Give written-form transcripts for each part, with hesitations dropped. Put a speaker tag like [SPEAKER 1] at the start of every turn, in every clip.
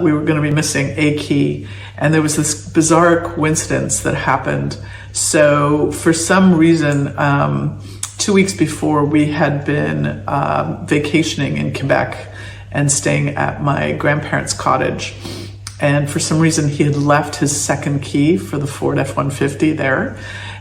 [SPEAKER 1] we were going to be missing a key. And there was this bizarre coincidence that happened. So for some reason, 2 weeks before, we had been vacationing in Quebec and staying at my grandparents' cottage. And for some reason, he had left his second key for the Ford F-150 there.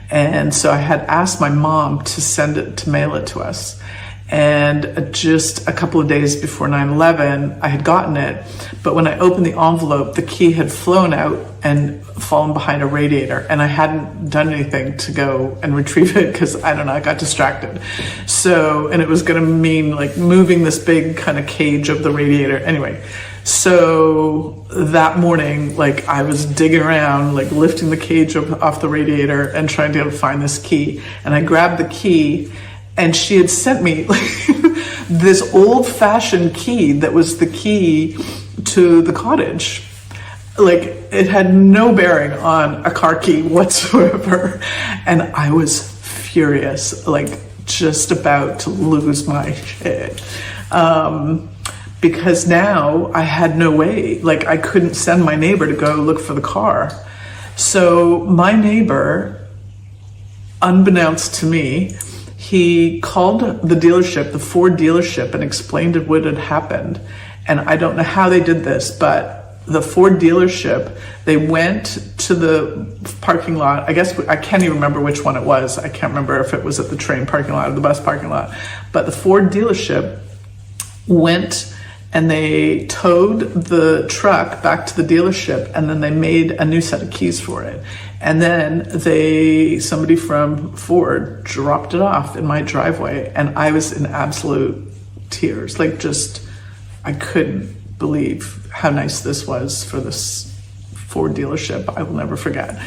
[SPEAKER 1] And so I had asked my mom to mail it to us. And just a couple of days before 9/11, I had gotten it. But when I opened the envelope, the key had flown out and fallen behind a radiator. And I hadn't done anything to go and retrieve it because, I don't know, I got distracted. So, and it was going to mean like moving this big kind of cage of the radiator. Anyway, so that morning, like I was digging around, like lifting the cage off the radiator and trying to find this key. And I grabbed the key, and she had sent me like this old-fashioned key that was the key to the cottage. Like it had no bearing on a car key whatsoever. And I was furious, like just about to lose my shit. Because now I had no way, like I couldn't send my neighbor to go look for the car. So my neighbor, unbeknownst to me, he called the dealership, the Ford dealership, and explained what had happened. And I don't know how they did this, but the Ford dealership, they went to the parking lot. I guess, I can't even remember which one it was. I can't remember if it was at the train parking lot or the bus parking lot. But the Ford dealership went and they towed the truck back to the dealership, and then they made a new set of keys for it. And then somebody from Ford dropped it off in my driveway, and I was in absolute tears. Like just, I couldn't believe how nice this was for this Ford dealership. I will never forget.